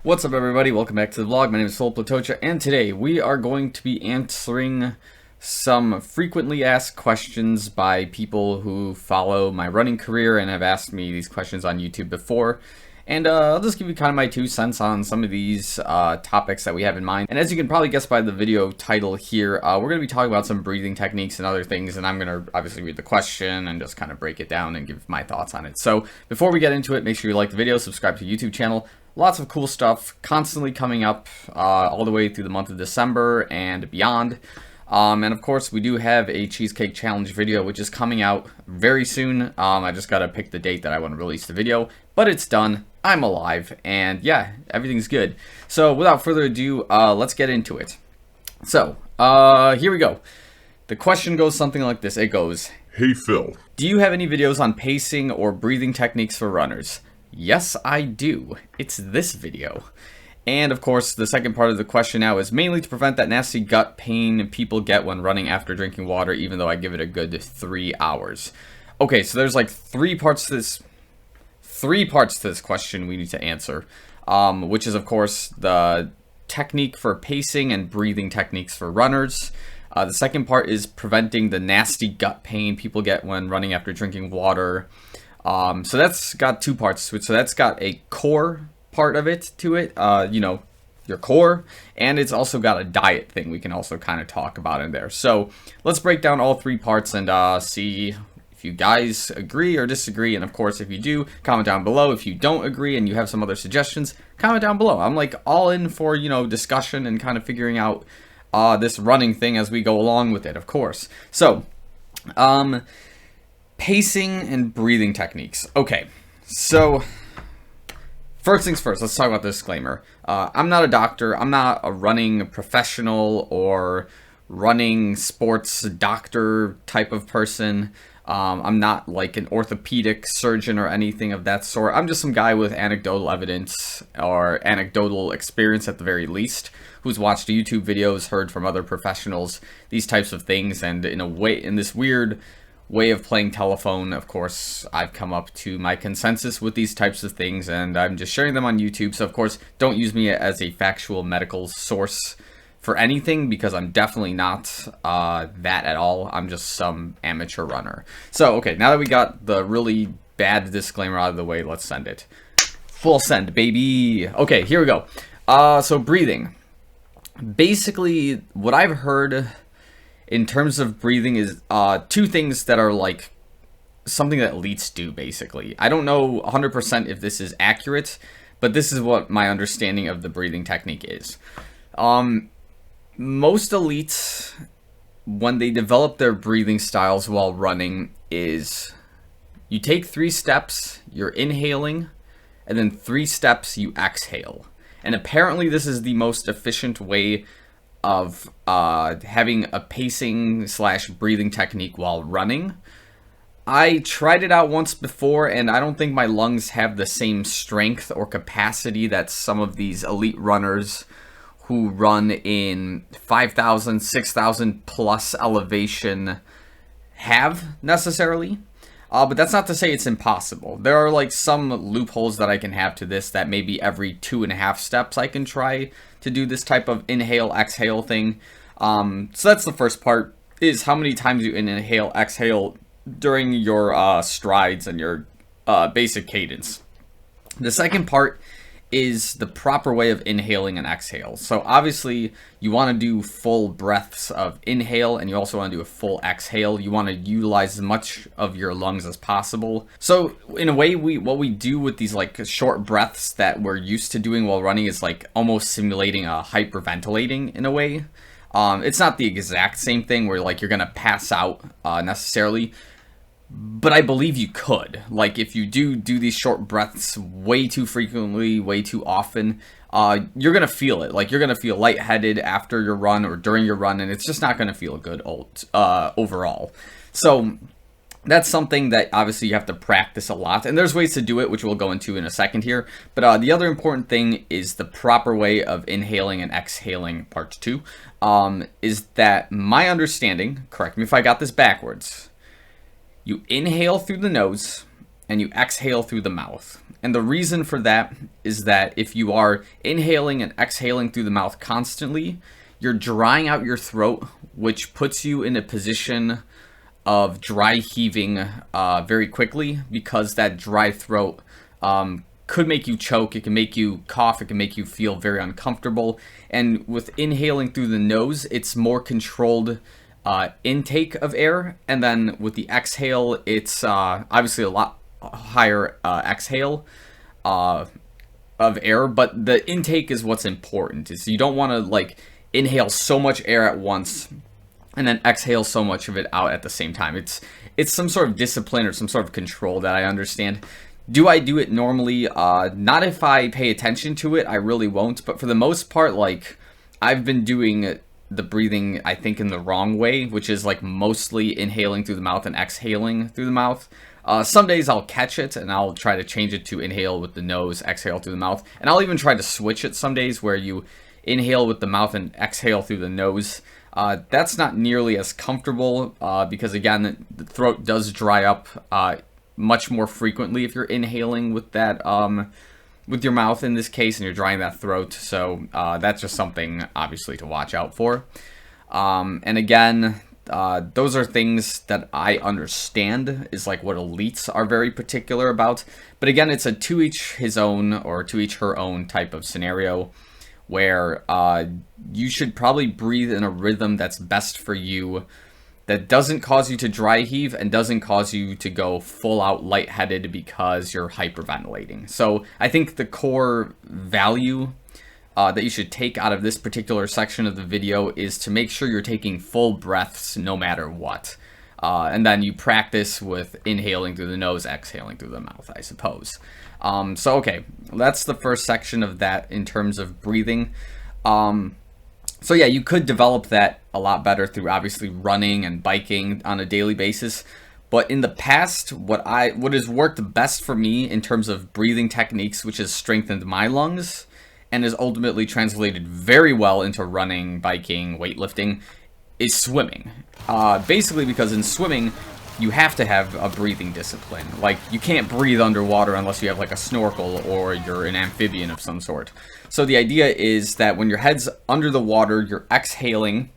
What's up, everybody? Welcome back to the vlog. My name is Filip Latocha, and today we are going to be answering some frequently asked questions by people who follow my running career and have asked me these questions on YouTube before. And I'll just give you kind of my 2 cents on some of these topics that we have in mind. And as you can probably guess by the video title here, we're going to be talking about some breathing techniques and other things, and I'm going to obviously read the question and just kind of break it down and give my thoughts on it. So before we get into it, make sure you like the video, subscribe to the YouTube channel. Lots of cool stuff constantly coming up all the way through the month of December and beyond. And of course, we do have a cheesecake challenge video, which is coming out very soon. I just got to pick the date that I want to release the video, but it's done. I'm alive, and yeah, everything's good. So without further ado, let's get into it. So here we go. The question goes something like this. It goes, Hey Phil, do you have any videos on pacing or breathing techniques for runners? Yes, I do. It's this video. And of course, the second part of the question now is mainly to prevent that nasty gut pain people get when running after drinking water, even though I give it a good 3 hours. Okay, so there's like three parts to this question we need to answer, which is of course the technique for pacing and breathing techniques for runners. The second part is preventing the nasty gut pain people get when running after drinking water. So that's got 2 parts to it. So that's got a core part of it to it, you know, your core, and it's also got a diet thing we can also kind of talk about in there. So let's break down all 3 parts and see if you guys agree or disagree. And of course, if you do, comment down below. If you don't agree and you have some other suggestions, comment down below. I'm like all in for, you know, discussion and kind of figuring out this running thing as we go along with it, of course. So, pacing and breathing techniques. Okay, so first things first, let's talk about the disclaimer. I'm not a doctor. I'm not a running professional or running sports doctor type of person. I'm not like an orthopedic surgeon or anything of that sort. I'm just some guy with anecdotal evidence or anecdotal experience at the very least, who's watched YouTube videos, heard from other professionals, these types of things, and in this weird way of playing telephone, of course, I've come up to my consensus with these types of things, and I'm just sharing them on YouTube. So of course, don't use me as a factual medical source for anything, because I'm definitely not that at all. I'm just some amateur runner. So okay, now that we got the really bad disclaimer out of the way, let's send it. Full send, baby. Okay, here we go. So breathing. Basically, what I've heard in terms of breathing is 2 things that are like something that elites do, basically. I don't know 100% if this is accurate, but this is what my understanding of the breathing technique is. Most elites, when they develop their breathing styles while running, is you take 3 steps, you're inhaling, and then 3 steps you exhale. And apparently this is the most efficient way of having a pacing / breathing technique while running. I tried it out once before, and I don't think my lungs have the same strength or capacity that some of these elite runners who run in 5,000, 6,000 plus elevation have necessarily. But that's not to say it's impossible. There are like some loopholes that I can have to this, that maybe every 2.5 steps I can try to do this type of inhale, exhale thing. So that's the first part, is how many times you inhale, exhale during your strides and your basic cadence. The second part is the proper way of inhaling and exhale. So obviously you want to do full breaths of inhale, and you also want to do a full exhale. You want to utilize as much of your lungs as possible. So in a way, what we do with these like short breaths that we're used to doing while running is like almost simulating a hyperventilating in a way. It's not the exact same thing where like you're gonna pass out necessarily, but I believe you could. Like, if you do these short breaths way too frequently, way too often, you're going to feel it. Like, you're going to feel lightheaded after your run or during your run, and it's just not going to feel good overall. So that's something that obviously you have to practice a lot, and there's ways to do it, which we'll go into in a second here. But the other important thing is the proper way of inhaling and exhaling, part 2, is that my understanding, correct me if I got this backwards, you inhale through the nose, and you exhale through the mouth. And the reason for that is that if you are inhaling and exhaling through the mouth constantly, you're drying out your throat, which puts you in a position of dry heaving very quickly, because that dry throat could make you choke, it can make you cough, it can make you feel very uncomfortable. And with inhaling through the nose, it's more controlled intake of air, and then with the exhale, it's obviously a lot higher exhale of air, but the intake is what's important. Is you don't want to like inhale so much air at once and then exhale so much of it out at the same time. It's some sort of discipline or some sort of control that I understand. Do I do it normally? Not if I pay attention to it, I really won't. But for the most part, like, I've been doing the breathing, I think, in the wrong way, which is like mostly inhaling through the mouth and exhaling through the mouth. Some days I'll catch it and I'll try to change it to inhale with the nose, exhale through the mouth. And I'll even try to switch it some days where you inhale with the mouth and exhale through the nose. That's not nearly as comfortable because, again, the throat does dry up much more frequently if you're inhaling with that with your mouth in this case, and you're drying that throat. So that's just something obviously to watch out for. And again, those are things that I understand is like what elites are very particular about. But again, it's a to each his own or to each her own type of scenario where you should probably breathe in a rhythm that's best for you, that doesn't cause you to dry heave and doesn't cause you to go full out lightheaded because you're hyperventilating. So I think the core value that you should take out of this particular section of the video is to make sure you're taking full breaths no matter what. And then you practice with inhaling through the nose, exhaling through the mouth, I suppose. So, okay, that's the first section of that in terms of breathing. So yeah, you could develop that a lot better through obviously running and biking on a daily basis. But in the past, what has worked best for me in terms of breathing techniques, which has strengthened my lungs and is ultimately translated very well into running, biking, weightlifting, is swimming. Basically because in swimming, you have to have a breathing discipline. Like, you can't breathe underwater unless you have like a snorkel or you're an amphibian of some sort. So the idea is that when your head's under the water, you're exhaling,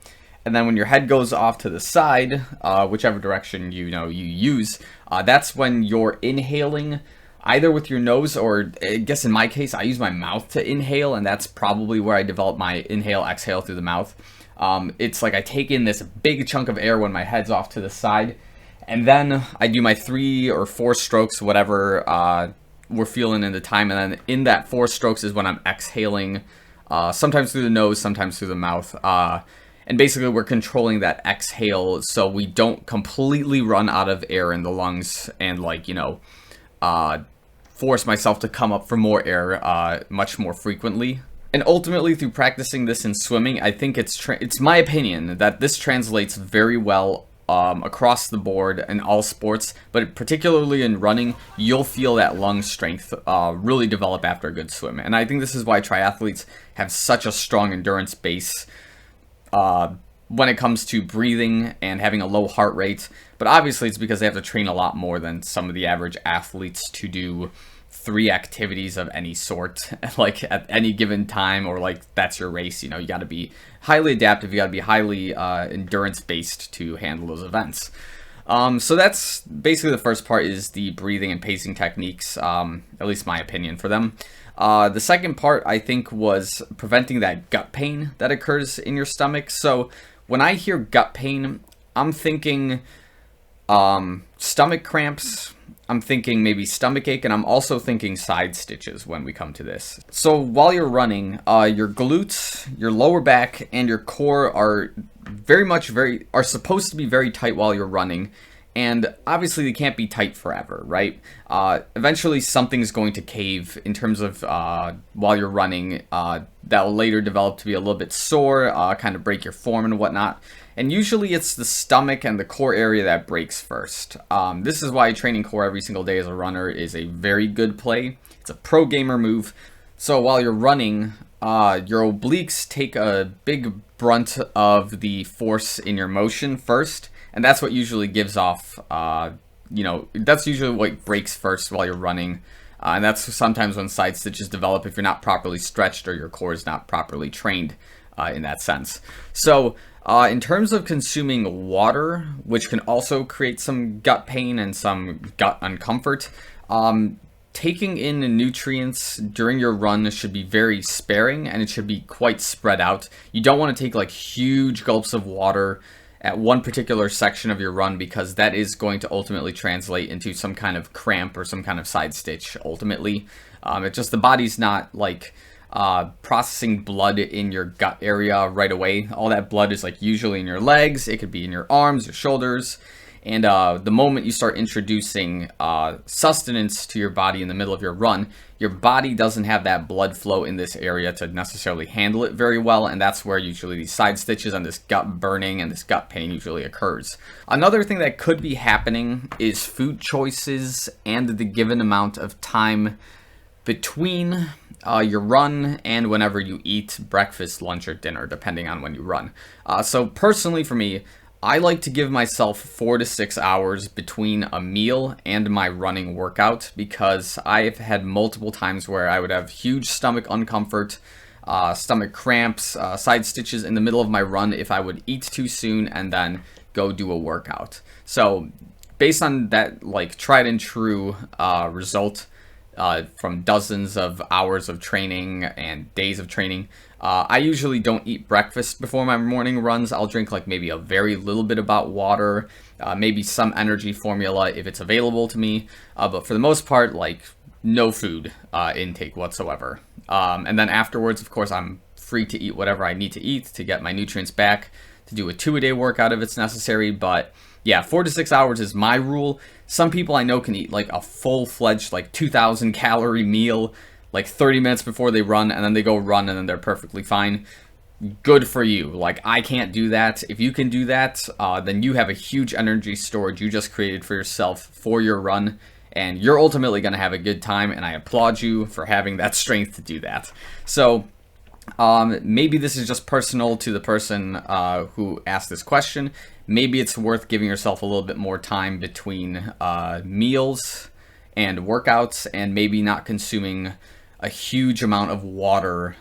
and then when your head goes off to the side, whichever direction you use, that's when you're inhaling either with your nose, or I guess in my case, I use my mouth to inhale, and that's probably where I develop my inhale, exhale through the mouth. It's like I take in this big chunk of air when my head's off to the side, and then I do my 3 or 4 strokes, whatever we're feeling in the time, and then in that 4 strokes is when I'm exhaling, sometimes through the nose, sometimes through the mouth. And basically we're controlling that exhale so we don't completely run out of air in the lungs and, like, force myself to come up for more air much more frequently. And ultimately, through practicing this in swimming, I think it's my opinion that this translates very well across the board in all sports, but particularly in running, you'll feel that lung strength really develop after a good swim. And I think this is why triathletes have such a strong endurance base when it comes to breathing and having a low heart rate. But obviously it's because they have to train a lot more than some of the average athletes to do 3 activities of any sort, like at any given time, or like that's your race. You got to be highly adaptive, you got to be highly endurance based to handle those events. So that's basically the first part, is the breathing and pacing techniques, at least my opinion for them. The second part, I think, was preventing that gut pain that occurs in your stomach. So when I hear gut pain, I'm thinking stomach cramps, I'm thinking maybe stomach ache, and I'm also thinking side stitches when we come to this. So while you're running, your glutes, your lower back, and your core are are supposed to be very tight while you're running. And obviously they can't be tight forever, right? Eventually something's going to cave in terms of while you're running. That'll later develop to be a little bit sore, kind of break your form and whatnot. And usually it's the stomach and the core area that breaks first. This is why training core every single day as a runner is a very good play. It's a pro gamer move. So while you're running, your obliques take a big brunt of the force in your motion first. And that's what usually gives off that's usually what breaks first while you're running. And that's sometimes when side stitches develop if you're not properly stretched or your core is not properly trained in that sense. So in terms of consuming water, which can also create some gut pain and some gut uncomfort, taking in nutrients during your run should be very sparing, and it should be quite spread out. You don't want to take like huge gulps of water at one particular section of your run, because that is going to ultimately translate into some kind of cramp or some kind of side stitch ultimately. It's just the body's not like processing blood in your gut area right away. All that blood is like usually in your legs. It could be in your arms, your shoulders. And the moment you start introducing sustenance to your body in the middle of your run, your body doesn't have that blood flow in this area to necessarily handle it very well, and that's where usually these side stitches and this gut burning and this gut pain usually occurs. Another thing that could be happening is food choices and the given amount of time between your run and whenever you eat breakfast, lunch, or dinner, depending on when you run. So personally for me, I like to give myself 4 to 6 hours between a meal and my running workout, because I've had multiple times where I would have huge stomach uncomfort, stomach cramps, side stitches in the middle of my run if I would eat too soon and then go do a workout. So based on that like tried and true result from dozens of hours of training and days of training, I usually don't eat breakfast before my morning runs. I'll drink like maybe a very little bit about water, maybe some energy formula if it's available to me, but for the most part, like no food intake whatsoever. And then afterwards, of course, I'm free to eat whatever I need to eat to get my nutrients back, to do a 2-a-day workout if it's necessary. But yeah, 4 to 6 hours is my rule. Some people I know can eat like a full-fledged like 2,000 calorie meal like 30 minutes before they run, and then they go run and then they're perfectly fine. Good for you. Like, I can't do that. If you can do that, then you have a huge energy storage you just created for yourself for your run, and you're ultimately going to have a good time, and I applaud you for having that strength to do that. So maybe this is just personal to the person who asked this question. Maybe it's worth giving yourself a little bit more time between meals and workouts, and maybe not consuming a huge amount of water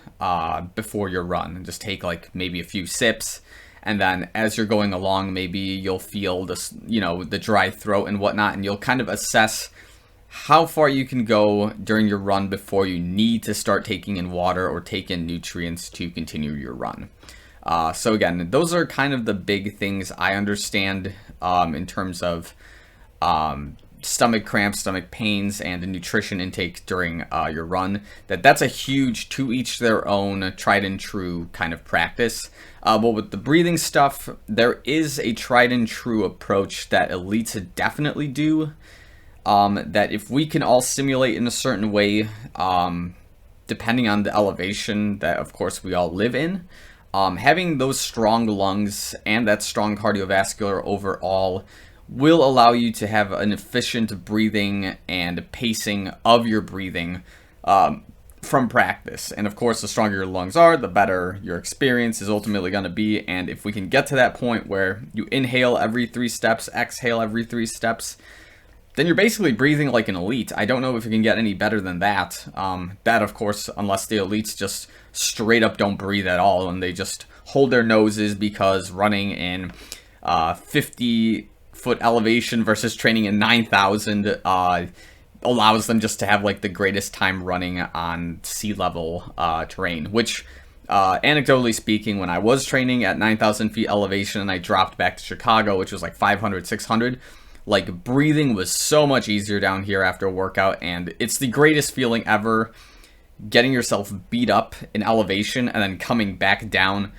before your run, and just take like maybe a few sips, and then as you're going along, maybe you'll feel this, the dry throat and whatnot, and you'll kind of assess how far you can go during your run before you need to start taking in water or take in nutrients to continue your run. So again, those are kind of the big things I understand in terms of stomach cramps, stomach pains, and a nutrition intake during your run. That's a huge to each their own, tried and true kind of practice. But with the breathing stuff, there is a tried and true approach that elites definitely do. That if we can all simulate in a certain way, depending on the elevation that of course we all live in, having those strong lungs and that strong cardiovascular overall will allow you to have an efficient breathing and pacing of your breathing from practice. And of course, the stronger your lungs are, the better your experience is ultimately going to be. And if we can get to that point where you inhale every 3 steps, exhale every 3 steps, then you're basically breathing like an elite. I don't know if you can get any better than that. That, of course, unless the elites just straight up don't breathe at all and they just hold their noses because running in 50-foot elevation versus training in 9,000 allows them just to have like the greatest time running on sea level terrain, which anecdotally speaking, when I was training at 9,000 feet elevation and I dropped back to Chicago, which was like 500, 600, like breathing was so much easier down here after a workout, and it's the greatest feeling ever, getting yourself beat up in elevation and then coming back down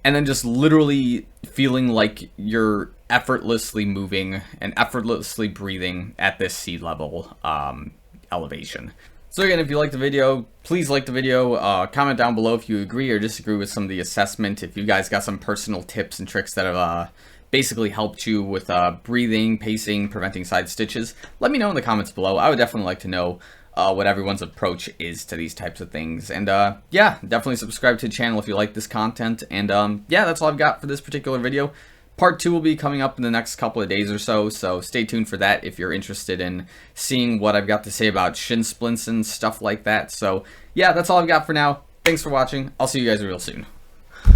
and then just literally feeling like you're effortlessly moving and effortlessly breathing at this sea level elevation. So again, if you liked the video, please like the video, comment down below if you agree or disagree with some of the assessment, if you guys got some personal tips and tricks that have basically helped you with breathing, pacing, preventing side stitches. Let me know in the comments below. I would definitely like to know what everyone's approach is to these types of things. And yeah, definitely subscribe to the channel if you like this content. And yeah, that's all I've got for this particular video. Part 2 will be coming up in the next couple of days or so, so stay tuned for that if you're interested in seeing what I've got to say about shin splints and stuff like that. So yeah, that's all I've got for now. Thanks for watching. I'll see you guys real soon.